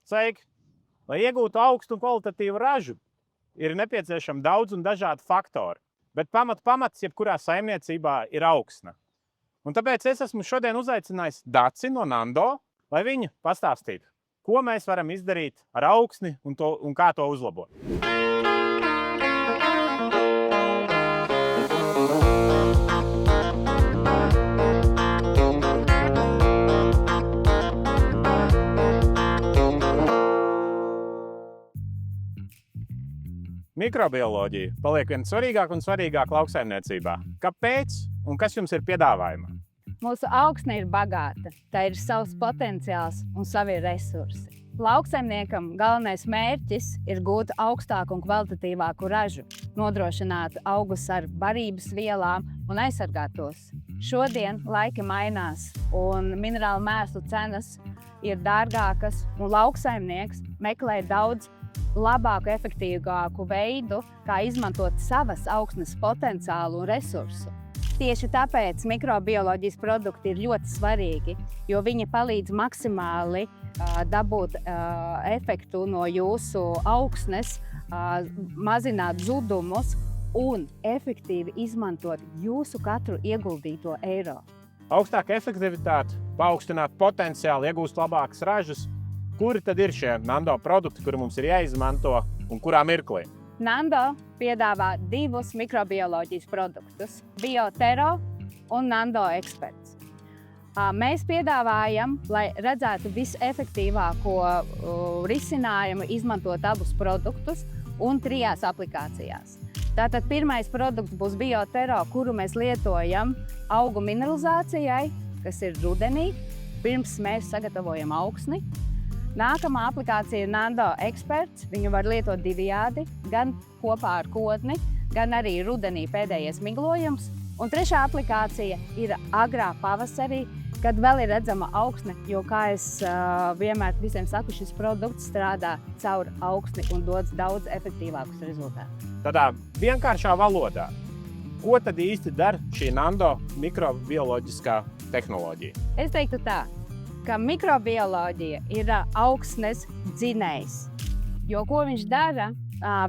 Sveiki! Lai iegūtu augstu un kvalitatīvu ražu, ir nepieciešami daudz un dažādi faktori, bet pamats jebkurā saimniecībā ir augsne. Un tāpēc es esmu šodien uzaicinājis Daci no Nando, lai viņa pastāstītu, ko mēs varam izdarīt ar augsni un kā to uzlabot. Mikrobioloģija paliek vien svarīgāk un svarīgāk lauksaimniecībā. Kāpēc un kas jums ir piedāvājumā? Mūsu augsne ir bagāta, tā ir savs potenciāls un savi resursi. Lauksaimniekam galvenais mērķis ir gūt augstāku un kvalitatīvāku ražu, nodrošināt augus ar barības vielām un aizsargāt tos. Šodien laiki mainās un minerālu mēslu cenas ir dārgākas un lauksaimnieks meklē daudz labāku, efektīvāku veidu, kā izmantot savas augsnes potenciālu un resursu. Tieši tāpēc mikrobioloģijas produkti ir ļoti svarīgi, jo viņi palīdz maksimāli dabūt efektu no jūsu augsnes, mazināt zudumus un efektīvi izmantot jūsu katru ieguldīto eiro. Augstāka efektivitāte, paaugstināt potenciālu, iegūst labākas ražas. Kuri tad ir šie Nando produkti, kuri mums ir jāizmanto un kurā mirklī? Nando piedāvā divus mikrobioloģijas produktus – Biotero un Nando Experts. Mēs piedāvājam, lai redzētu visefektīvāko risinājumu, izmantot abus produktus un 3 aplikācijās. Tātad pirmais produkts būs Biotero, kuru mēs lietojam augu mineralizācijai, kas ir rudenī, pirms mēs sagatavojam augsni. Nākamā aplikācija ir Nando Experts. Viņu var lietot divējādi, gan kopā ar kodni, gan arī rudenī pēdējais miglojums. Un trešā aplikācija ir agrā pavasarī, kad vēl ir redzama augsne, jo, kā es vienmēr visiem saku, šis produkts strādā caur augsni un dod daudz efektīvākus rezultātus. Tādā vienkāršā valodā, ko tad īsti dara šī Nando mikrobioloģiskā tehnoloģija? Es teiktu tā, ka mikrobioloģija ir augsnes dzinējs, jo ko viņš dara?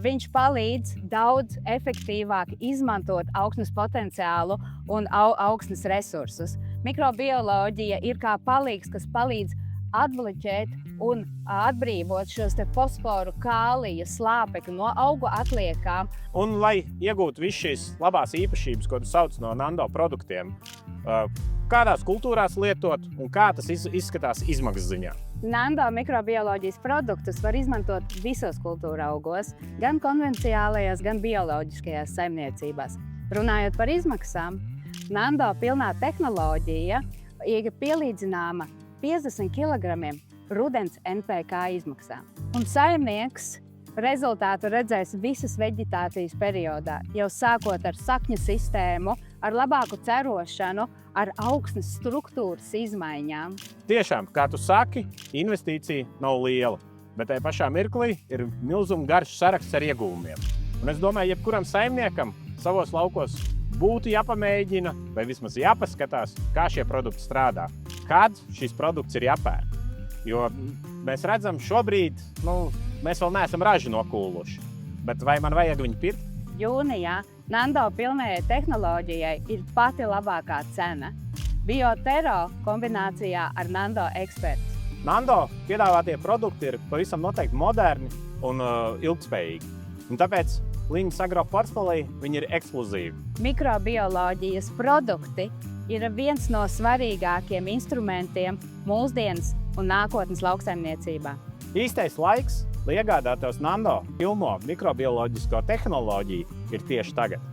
Viņš palīdz daudz efektīvāk izmantot augsnes potenciālu un augsnes resursus. Mikrobioloģija ir kā palīgs, kas palīdz atbloķēt un atbrīvot šos fosforu, kālija, slāpekļu no augu atliekām. Un, lai iegūtu visu šīs labās īpašības, ko tu sauc no Nando produktiem, kādās kultūrās lietot un kā tas izskatās izmaksas ziņā? Nando mikrobioloģijas produktus var izmantot visos kultūra augos, gan konvenciālajās, gan bioloģiskajās saimniecībās. Runājot par izmaksām, Nando pilnā tehnoloģija ir pielīdzināma 50 kg rudens NPK izmaksām. Un saimnieks rezultātu redzēs visas veģetācijas periodā, jau sākot ar sakņu sistēmu, ar labāku cerošanu, ar augsnes struktūras izmaiņām. Tiešām, kā tu saki, investīcija nav liela, bet tajā pašā mirklī ir milzuma garš saraksts ar ieguvumiem. Un es domāju, jebkuram saimniekam savos laukos būtu jāpamēģina vai vismaz jāpaskatās, kā šie produkti strādā, kad šis produkts ir jāpērk. Jo mēs redzam šobrīd, mēs vēl neesam ražu nokūluši, bet vai man vajag viņu pirkt? Jūnijā Nando pilnējai tehnoloģijai ir pati labākā cena. Biotero kombinācijā ar Nando Experts. Nando piedāvātie produkti ir pavisam noteikti moderni un ilgtspējīgi. Un tāpēc Liņas Agro portfolī viņi ir ekskluzīvi. Mikrobioloģijas produkti ir viens no svarīgākiem instrumentiem mūsdienas un nākotnes lauksaimniecībā. Īstais laiks, lai iegādātos Nando pilno mikrobioloģisko tehnoloģiju, ir tieši tagad.